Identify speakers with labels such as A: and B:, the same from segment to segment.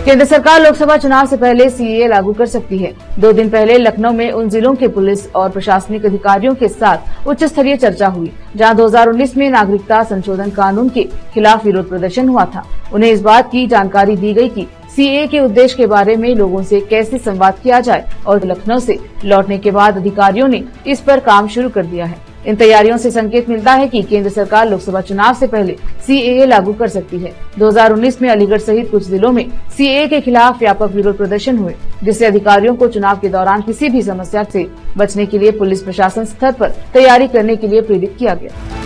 A: केंद्र सरकार लोकसभा चुनाव से पहले सीएए लागू कर सकती है। 2 दिन पहले लखनऊ में उन जिलों के पुलिस और प्रशासनिक अधिकारियों के साथ उच्च स्तरीय चर्चा हुई, जहां 2019 में नागरिकता संशोधन कानून के खिलाफ विरोध प्रदर्शन हुआ था। उन्हें इस बात की जानकारी दी गई कि सीएए के उद्देश्य के बारे में लोगों से कैसे संवाद किया जाए और लखनऊ से लौटने के बाद अधिकारियों ने इस पर काम शुरू कर दिया है। इन तैयारियों से संकेत मिलता है कि केंद्र सरकार लोकसभा चुनाव से पहले सीएए लागू कर सकती है। 2019 में अलीगढ़ सहित कुछ जिलों में सीएए के खिलाफ व्यापक विरोध प्रदर्शन हुए, जिससे अधिकारियों को चुनाव के दौरान किसी भी समस्या से बचने के लिए पुलिस प्रशासन स्तर पर तैयारी करने के लिए प्रेरित किया गया।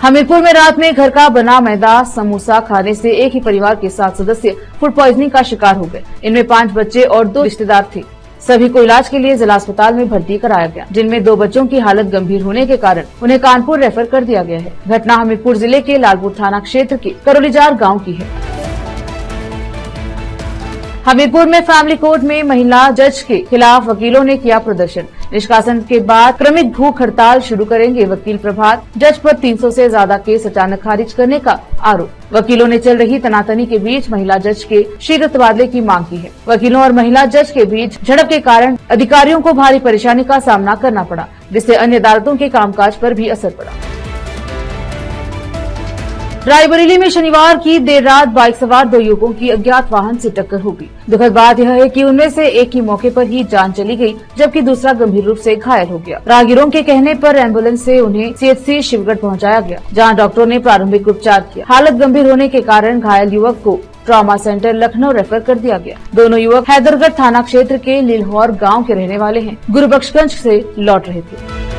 A: हमीरपुर में रात में घर का बना मैदा समोसा खाने से एक ही परिवार के 7 सदस्य फूड पॉइजनिंग का शिकार हो गए। इनमें 5 बच्चे और 2 रिश्तेदार थे। सभी को इलाज के लिए जिला अस्पताल में भर्ती कराया गया, जिनमें 2 बच्चों की हालत गंभीर होने के कारण उन्हें कानपुर रेफर कर दिया गया है। घटना हमीरपुर जिले के लालपुर थाना क्षेत्र के करोलीजार गांव की है। हमीरपुर में फैमिली कोर्ट में महिला जज के खिलाफ वकीलों ने किया प्रदर्शन। निष्कासन के बाद क्रमिक भूख हड़ताल शुरू करेंगे वकील प्रभात। जज पर 300 से ज्यादा केस अचानक खारिज करने का आरोप। वकीलों ने चल रही तनातनी के बीच महिला जज के शीघ्र तबादले की मांग की है। वकीलों और महिला जज के बीच झड़प के कारण अधिकारियों को भारी परेशानी का सामना करना पड़ा, जिससे अन्य अदालतों के कामकाज पर भी असर पड़ा। रायबरेली में शनिवार की देर रात बाइक सवार 2 युवकों की अज्ञात वाहन से टक्कर हो गई। दुखद बात यह है कि उनमें से एक की मौके पर ही जान चली गई, जबकि दूसरा गंभीर रूप से घायल हो गया। राहगीरों के कहने पर एम्बुलेंस से उन्हें सीएचसी शिवगढ़ पहुंचाया गया, जहां डॉक्टरों ने प्रारंभिक उपचार किया। हालत गंभीर होने के कारण घायल युवक को ट्रॉमा सेंटर लखनऊ रेफर कर दिया गया। दोनों युवक हैदरगढ़ थाना क्षेत्र के लिलहौर गाँव के रहने वाले हैं। गुरुबख्शगंज से लौट रहे थे।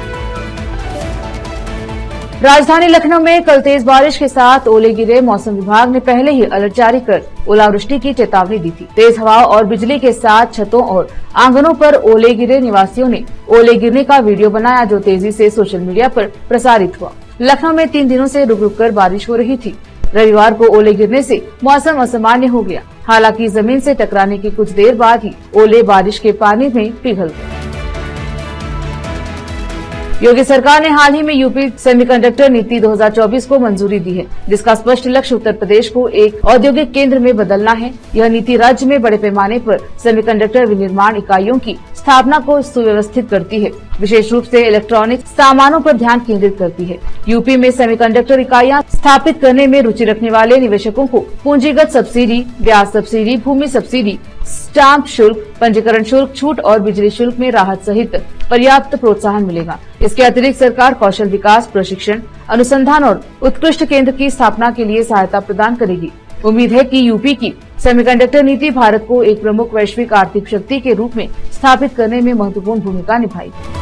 A: राजधानी लखनऊ में कल तेज बारिश के साथ ओले गिरे। मौसम विभाग ने पहले ही अलर्ट जारी कर ओलावृष्टि की चेतावनी दी थी। तेज हवा और बिजली के साथ छतों और आंगनों पर ओले गिरे। निवासियों ने ओले गिरने का वीडियो बनाया, जो तेजी से सोशल मीडिया पर प्रसारित हुआ। लखनऊ में 3 दिनों से रुक रुक कर बारिश हो रही थी। रविवार को ओले गिरने से मौसम असामान्य हो गया। हालांकि जमीन से टकराने की कुछ देर बाद ही ओले बारिश के पानी में पिघल गए। योगी सरकार ने हाल ही में यूपी सेमीकंडक्टर नीति 2024 को मंजूरी दी है, जिसका स्पष्ट लक्ष्य उत्तर प्रदेश को एक औद्योगिक केंद्र में बदलना है। यह नीति राज्य में बड़े पैमाने पर सेमीकंडक्टर विनिर्माण इकाइयों की स्थापना को सुव्यवस्थित करती है, विशेष रूप से इलेक्ट्रॉनिक सामानों पर ध्यान केंद्रित करती है। यूपी में सेमीकंडक्टर इकाइयां स्थापित करने में रुचि रखने वाले निवेशकों को पूंजीगत सब्सिडी, ब्याज सब्सिडी, भूमि सब्सिडी, स्टाम्प शुल्क, पंजीकरण शुल्क छूट और बिजली शुल्क में राहत सहित पर्याप्त प्रोत्साहन मिलेगा। इसके अतिरिक्त सरकार कौशल विकास, प्रशिक्षण, अनुसंधान और उत्कृष्ट केंद्र की स्थापना के लिए सहायता प्रदान करेगी। उम्मीद है कि यूपी की सेमीकंडक्टर नीति भारत को एक प्रमुख वैश्विक आर्थिक शक्ति के रूप में स्थापित करने में महत्वपूर्ण भूमिका निभाएगी।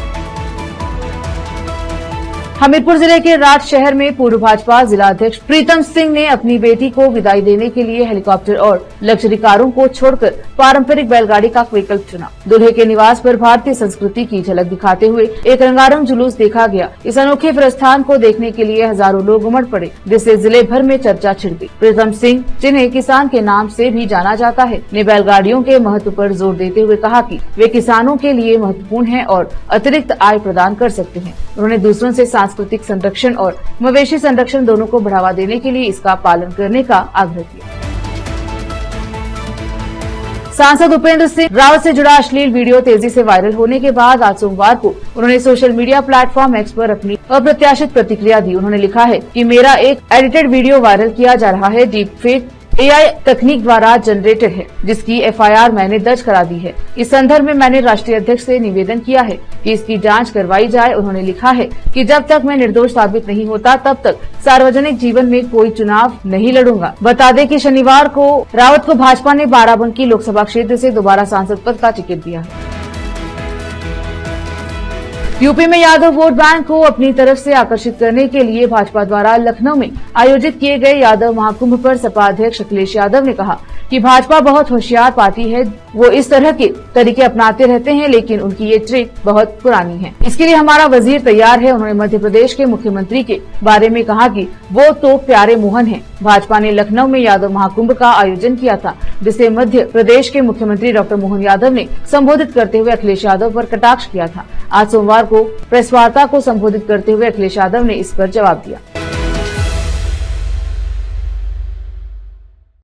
A: हमीरपुर जिले के राठ शहर में पूर्व भाजपा जिला अध्यक्ष प्रीतम सिंह ने अपनी बेटी को विदाई देने के लिए हेलीकॉप्टर और लग्जरी कारों को छोड़कर पारंपरिक बैलगाड़ी का विकल्प चुना। दूल्हे के निवास पर भारतीय संस्कृति की झलक दिखाते हुए एक रंगारंग जुलूस देखा गया। इस अनोखे प्रस्थान को देखने के लिए हजारों लोग उमड़ पड़े, जिससे जिले भर में चर्चा छिड़ गई। प्रीतम सिंह, जिन्हें किसान के नाम से भी जाना जाता है, ने बैलगाड़ियों के महत्व पर जोर देते हुए कहा कि वे किसानों के लिए महत्वपूर्ण हैं और अतिरिक्त आय प्रदान कर सकते हैं। उन्होंने दूसरों से सांस्कृतिक संरक्षण और मवेशी संरक्षण दोनों को बढ़ावा देने के लिए इसका पालन करने का आग्रह किया। सांसद उपेंद्र सिंह रावत से जुड़ा अश्लील वीडियो तेजी से वायरल होने के बाद आज सोमवार को उन्होंने सोशल मीडिया प्लेटफॉर्म एक्स पर अपनी अप्रत्याशित प्रतिक्रिया दी। उन्होंने लिखा है कि मेरा एक एडिटेड वीडियो वायरल किया जा रहा है, डीप फेक एआई तकनीक द्वारा जनरेटेड है, जिसकी एफआईआर मैंने दर्ज करा दी है। इस संदर्भ में मैंने राष्ट्रीय अध्यक्ष से निवेदन किया है कि इसकी जांच करवाई जाए। उन्होंने लिखा है कि जब तक मैं निर्दोष साबित नहीं होता तब तक सार्वजनिक जीवन में कोई चुनाव नहीं लड़ूंगा। बता दें कि शनिवार को रावत को भाजपा ने बाराबंकी लोकसभा क्षेत्र से दोबारा सांसद पद का टिकट दिया है। यूपी में यादव वोट बैंक को अपनी तरफ से आकर्षित करने के लिए भाजपा द्वारा लखनऊ में आयोजित किए गए यादव महाकुंभ पर सपा अध्यक्ष अखिलेश यादव ने कहा कि भाजपा बहुत होशियार पार्टी है। वो इस तरह के तरीके अपनाते रहते हैं, लेकिन उनकी ये ट्रिक बहुत पुरानी है। इसके लिए हमारा वजीर तैयार है। उन्होंने मध्य प्रदेश के मुख्यमंत्री के बारे में कहा कि वो तो प्यारे मोहन हैं। भाजपा ने लखनऊ में यादव महाकुंभ का आयोजन किया था, जिसे मध्य प्रदेश के मुख्यमंत्री डॉक्टर मोहन यादव ने संबोधित करते हुए अखिलेश यादव पर कटाक्ष किया था। आज सोमवार को प्रेस वार्ता को संबोधित करते हुए अखिलेश यादव ने इस पर जवाब दिया।